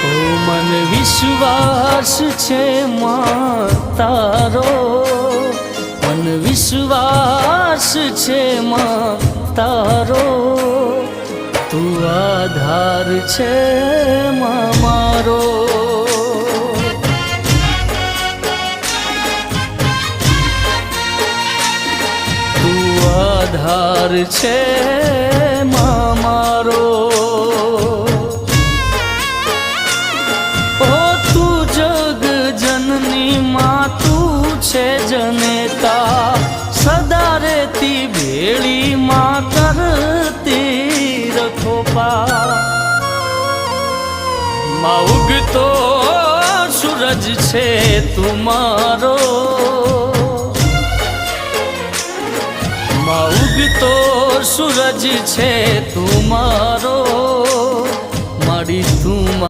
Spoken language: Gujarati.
ઓ મન વિશ્વાસ છે માં તારો, મન વિશ્વાસ છે માં તારો, તું આધાર છે માં મારો. તું આધાર છે માં મારો. જનેતા સદા રેતી ભેળી માં કરતી રખોપા. માં ઉગતો સૂરજ છે તું મારો, માં ઉગતો સૂરજ છે તું મારો.